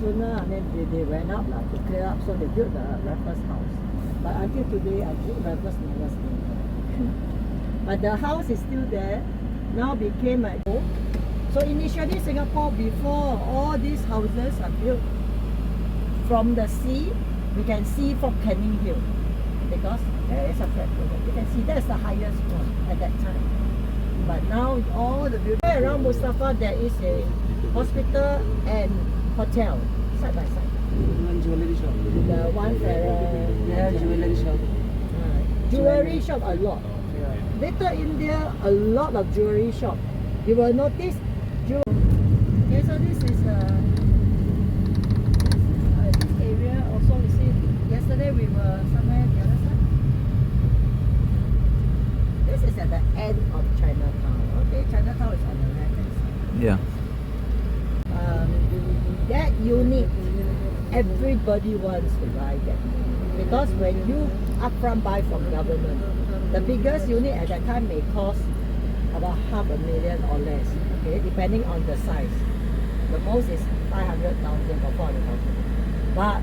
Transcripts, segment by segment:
sooner, and then they went up to clear up, so they built the Raffles house. But until today, I think Raffles never stayed there. But the house is still there. Now became a home. So initially Singapore, before all these houses are built, from the sea, we can see from Canning Hill. Because there is a flat over. You can see that's the highest one at that time. But now all the buildings around Mustafa, there is a hospital and hotel side by side. One jewelry shop. The one Yeah, jewelry shop. Jewelry shop a lot. Little India, a lot of jewelry shop. You will notice. Okay, so this is this area also. You see, yesterday we were somewhere the other side. This is at the end of Chinatown. Okay, Chinatown is on the left hand side. Yeah. That unit, everybody wants to buy that because when you upfront buy from government, the biggest unit at that time may cost about $500,000 or less. Okay, depending on the size. The most is 500,000 or 400,000. But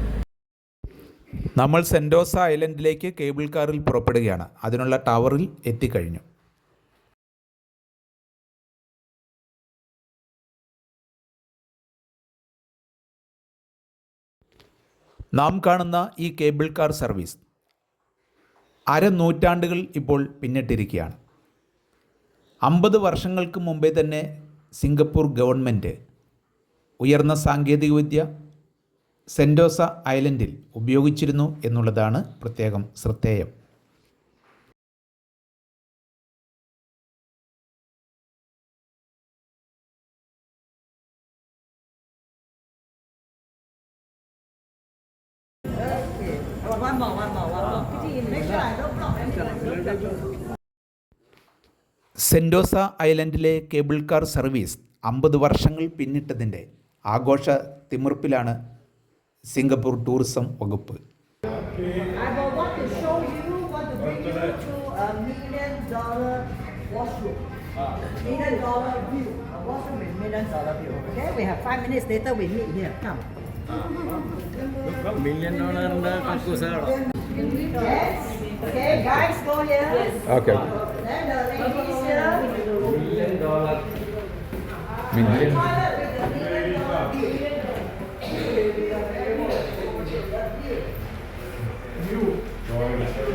നമ്മൾ Sentosa ഐലൻഡിലേക്ക് cable കാറിൽ പുറപ്പെടുകയാണ്. അതിനുള്ള ടവറിൽ എത്തിക്കഴിഞ്ഞു. നാം കാണുന്ന ഈ cable car service അരനൂറ്റാണ്ടുകൾ ഇപ്പോൾ പിന്നിട്ടിരിക്കുകയാണ്. 50 വർഷങ്ങൾക്ക് മുമ്പേ തന്നെ സിംഗപ്പൂർ ഗവൺമെൻറ് ഉയർന്ന സാങ്കേതികവിദ്യ സെൻറ്റോസ ഐലൻഡിൽ ഉപയോഗിച്ചിരുന്നു എന്നുള്ളതാണ് പ്രത്യേകം ശ്രദ്ധേയം. one more. Make sure I don't block anything. Sentosa ഐലൻഡിലെ കേബിൾ കാർ സർവീസ് 50 വർഷങ്ങൾ പിന്നിട്ടതിൻ്റെ ആഘോഷ തിമിർപ്പിലാണ് സിംഗപ്പൂർ ടൂറിസം വകുപ്പ്. I will want to show you, want to bring you to $1 million washroom. $1 million view. A washroom with $1 million view. Okay, we have 5 minutes later. We meet here. Come. $1 million Yes. Okay, guys, go here. Okay. Then the ladies here. Million. Toilet with the $1 million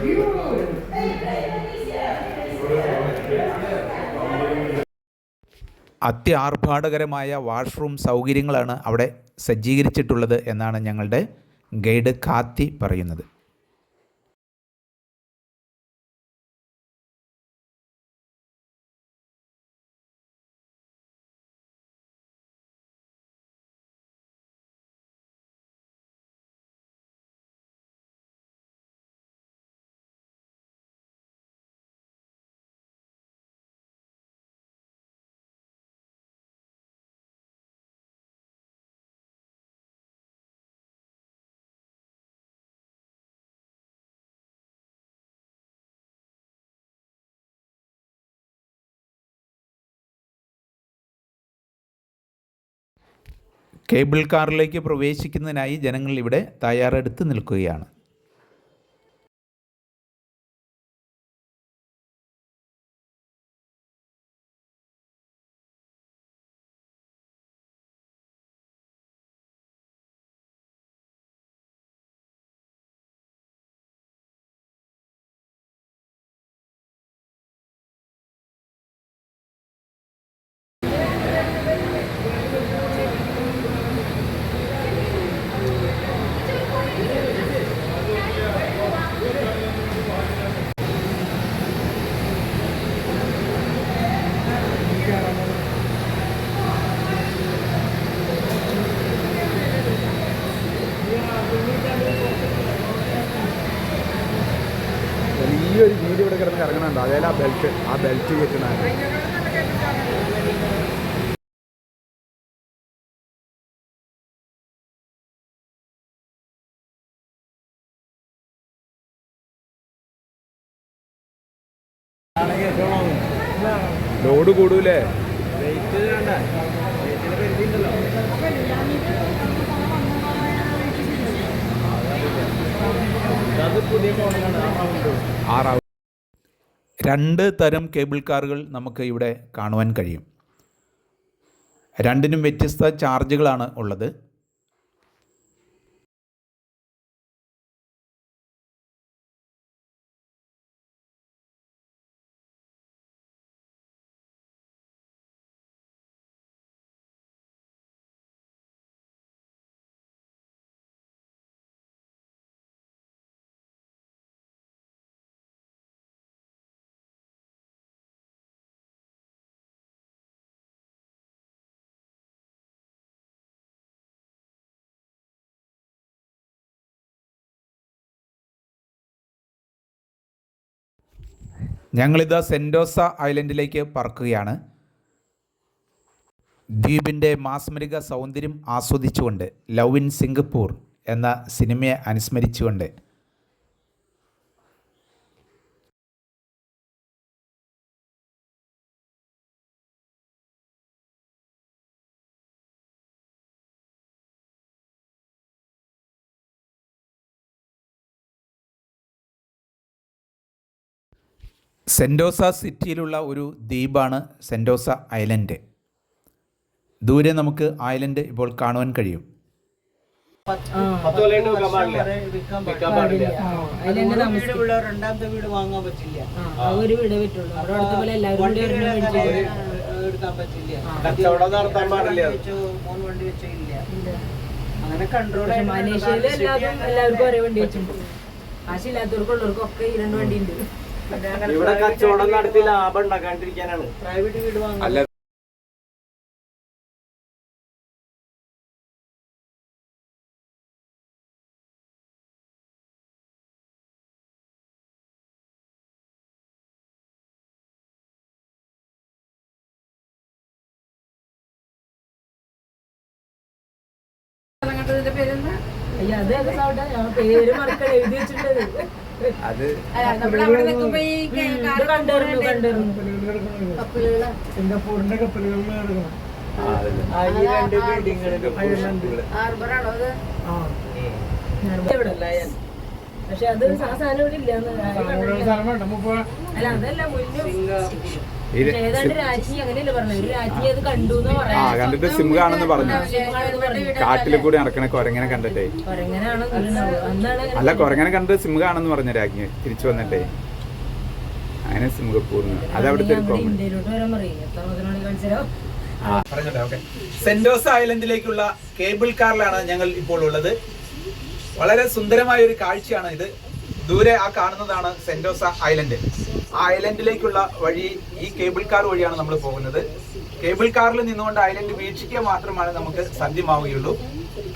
view. അത്യാർഭാടകരമായ washroom സൗകര്യങ്ങളാണ് അവിടെ സജ്ജീകരിച്ചിട്ടുള്ളത് എന്നാണ് ഞങ്ങളുടെ guide കാത്തി പറയുന്നത്. Cable കാറിലേക്ക് പ്രവേശിക്കുന്നതിനായി ജനങ്ങൾ ഇവിടെ തയ്യാറെടുത്ത് നിൽക്കുകയാണ്. വലിയൊരു വീട് ഇവിടെ കിടന്ന് ഇറങ്ങണുണ്ട്. അതേല ആ ബെൽറ്റ് കെട്ടണ ലോഡ് കൂടൂലേ? 6 രണ്ട് തരം കേബിൾ കാറുകൾ നമുക്ക് ഇവിടെ കാണുവാൻ കഴിയും. രണ്ടിനും വ്യത്യസ്ത ചാർജുകളാണ് ഉള്ളത്. ഞങ്ങളിതാ സെൻറ്റോസ ഐലൻഡിലേക്ക് പറക്കുകയാണ്. ദ്വീപിൻ്റെ മാസ്മരിക സൗന്ദര്യം ആസ്വദിച്ചുകൊണ്ട് ലവ് ഇൻ സിംഗപ്പൂർ എന്ന സിനിമയെ അനുസ്മരിച്ചുകൊണ്ട് സെൻറ്റോസ സിറ്റിയിലുള്ള ഒരു ദ്വീപാണ് സെൻറ്റോസ ഐലൻഡ്. ദൂരെ നമുക്ക് ഐലൻഡ് ഇപ്പോൾ കാണുവാൻ കഴിയും. രണ്ടാമത്തെ വീട് വാങ്ങാൻ പറ്റില്ല, ഒരു വീട് പറ്റുള്ളൂ. എടുക്കാൻ പറ്റില്ല, മൂന്ന് വണ്ടി വെച്ചോ ഇല്ല. അങ്ങനെ കൺട്രോൾ. മലേഷ്യയില് എല്ലാവർക്കും ഒരേ വണ്ടി വെച്ചിട്ടുണ്ട്. കാശില്ലാത്തവർക്കുള്ളവർക്കും ഒക്കെ ഈ 2 വണ്ടി ഉണ്ട്. ഇവിടെ കച്ചവടം നടത്തി ലാഭം ഉണ്ടാക്കാണ്ടിരിക്കാനാണ് പ്രൈവറ്റ് വീട് വാങ്ങാൻ. അയ്യോ അതൊക്കെ സൗണ്ട് ഞങ്ങൾ പേര് മറക്കാൻ എഴുതി വെച്ചിട്ടത്. അത് സിംഗപ്പൂരിന്റെ കപ്പലുകളിൽ കിടക്കണം. പക്ഷെ അത് സാധനം ഇവിടെ ഇല്ല. അല്ല അതല്ല ഏതാണ്ട് രാജി അങ്ങനെയല്ലേ പറഞ്ഞു. ഒരു രാജി അത് കണ്ടു കണ്ടിട്ട് സിം കാണുന്നു പറഞ്ഞു. കാട്ടിൽ കൂടി നടക്കണ കൊരങ്ങനെ കണ്ടിട്ടേ. അല്ല കൊരങ്ങനെ കണ്ടിട്ട് സിം കാണുന്നു പറഞ്ഞു രാജ്ഞി തിരിച്ചു വന്നിട്ടേ. അങ്ങനെ സിംഗപ്പൂർന്ന് അതവിടുത്തെ സെൻറ്റോസ ഐലൻഡിലേക്കുള്ള കേബിൾ കാറിലാണ് ഞങ്ങൾ ഇപ്പോൾ ഉള്ളത്. വളരെ സുന്ദരമായ ഒരു കാഴ്ചയാണ് ഇത്. ദൂരെ ആ കാണുന്നതാണ് സെൻറ്റോസ ഐലൻഡ്. ആ ഐലൻഡിലേക്കുള്ള വഴി ഈ കേബിൾ കാർ വഴിയാണ് നമ്മൾ പോകുന്നത്. കേബിൾ കാറിൽ നിന്നുകൊണ്ട് ഐലൻഡ് വീക്ഷിക്കുക മാത്രമാണ് നമുക്ക് സാധ്യമാവുകയുള്ളൂ.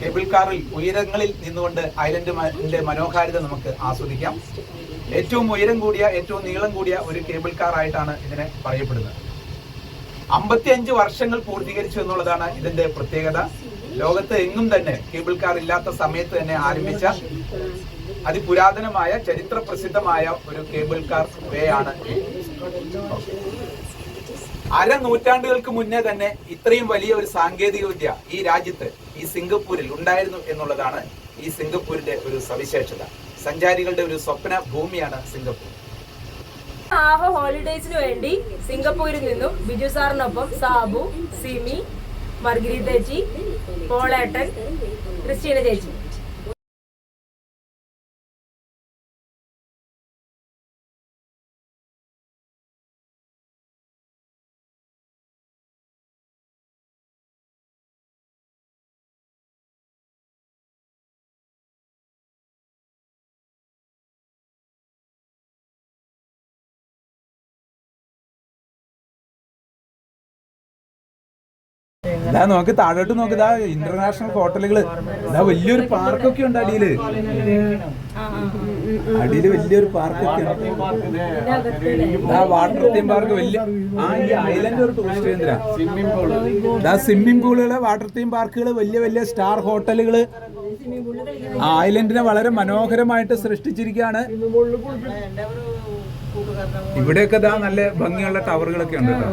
കേബിൾ കാറിൽ ഉയരങ്ങളിൽ നിന്നുകൊണ്ട് ഐലൻഡിന്റെ മനോഹാരിത നമുക്ക് ആസ്വദിക്കാം. ഏറ്റവും ഉയരം കൂടിയ ഏറ്റവും നീളം കൂടിയ ഒരു കേബിൾ കാർ ആയിട്ടാണ് ഇതിനെ പറയപ്പെടുന്നത്. 55 വർഷങ്ങൾ പൂർത്തീകരിച്ചു എന്നുള്ളതാണ് ഇതിന്റെ പ്രത്യേകത. ലോകത്ത് എങ്ങും തന്നെ കേബിൾ കാർ ഇല്ലാത്ത സമയത്ത് തന്നെ ആരംഭിച്ച അതിപുരാതനമായ ചരിത്ര പ്രസിദ്ധമായ ഒരു കേബിൾ കാർ വേ ആണ്. 1/2 നൂറ്റാണ്ടുകൾക്ക് മുന്നേ തന്നെ ഇത്രയും വലിയ ഒരു സാങ്കേതിക വിദ്യ ഈ രാജ്യത്ത് ഈ സിംഗപ്പൂരിൽ ഉണ്ടായിരുന്നു എന്നുള്ളതാണ് ഈ സിംഗപ്പൂരിന്റെ ഒരു സവിശേഷത. സഞ്ചാരികളുടെ ഒരു സ്വപ്ന ഭൂമിയാണ് സിംഗപ്പൂർ. ഹോളിഡേസിന് വേണ്ടി സിംഗപ്പൂരിൽ നിന്നും ബിജു സാറിനൊപ്പം സാബു, സിമി, മർഗരീത ചേച്ചി, പോളേട്ടൻ, ക്രിസ്റ്റീന ചേച്ചി. ഇതാ നോക്ക്, താഴോട്ട് നോക്ക്. ഇതാ ഇന്റർനാഷണൽ ഹോട്ടലുകള്. ഇതാ വലിയൊരു പാർക്കൊക്കെ ഉണ്ട് അടിയില്. അടിയില് വലിയൊരു പാർക്കൊക്കെ ഉണ്ട്. ഇതാ വാട്ടർ തീം പാർക്ക് വലിയ. ഈ ഐലൻഡ് ഒരു ടൂറിസ്റ്റ് കേന്ദ്ര. ഇതാ സ്വിമ്മിംഗ് പൂളുകള്, വാട്ടർ തീം പാർക്കുകള്, വലിയ വലിയ സ്റ്റാർ ഹോട്ടലുകള്. ഐലൻഡിനെ വളരെ മനോഹരമായിട്ട് സൃഷ്ടിച്ചിരിക്കുകയാണ്. ഇവിടെയൊക്കെ ഇതാ നല്ല ഭംഗിയുള്ള ടവറുകളൊക്കെ ഉണ്ട് കേട്ടോ.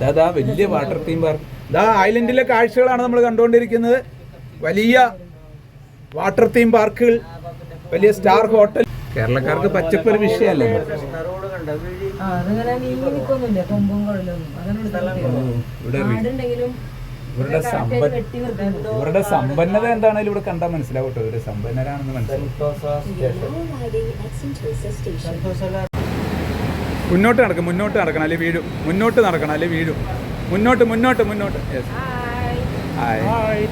ഇതാ വലിയ വാട്ടർ തീം പാർക്ക്. ഇതാ ഐലൻഡിലെ കാഴ്ചകളാണ് നമ്മൾ കണ്ടുകൊണ്ടിരിക്കുന്നത്. വലിയ വാട്ടർ തീം പാർക്കുകൾ വലിയ സ്റ്റാർ ഹോട്ടൽ. കേരളക്കാർക്ക് പച്ചപ്പ് ഒരു വിഷയമല്ലേ. റോഡ് കണ്ടോ വീഴി അതങ്ങനെ നീങ്ങിക്കൊന്നുമില്ല, കൊമ്പും കൊള്ളിലൊന്നും ഇവിടെ ആടുണ്ടെങ്കിലും ഇവരുടെ ഇവരുടെ സമ്പന്നത എന്താണെങ്കിലും ഇവിടെ കണ്ടാൽ മനസ്സിലാവും കേട്ടോ, ഇവര് സമ്പന്നരാണെന്ന് മനസ്സിലാവും. മുന്നോട്ട് നടക്കണം അല്ലെ വീഴും, മുന്നോട്ട് നടക്കണം അല്ലെ വീഴും, മുന്നോട്ട്. യെസ്. ഹായ്.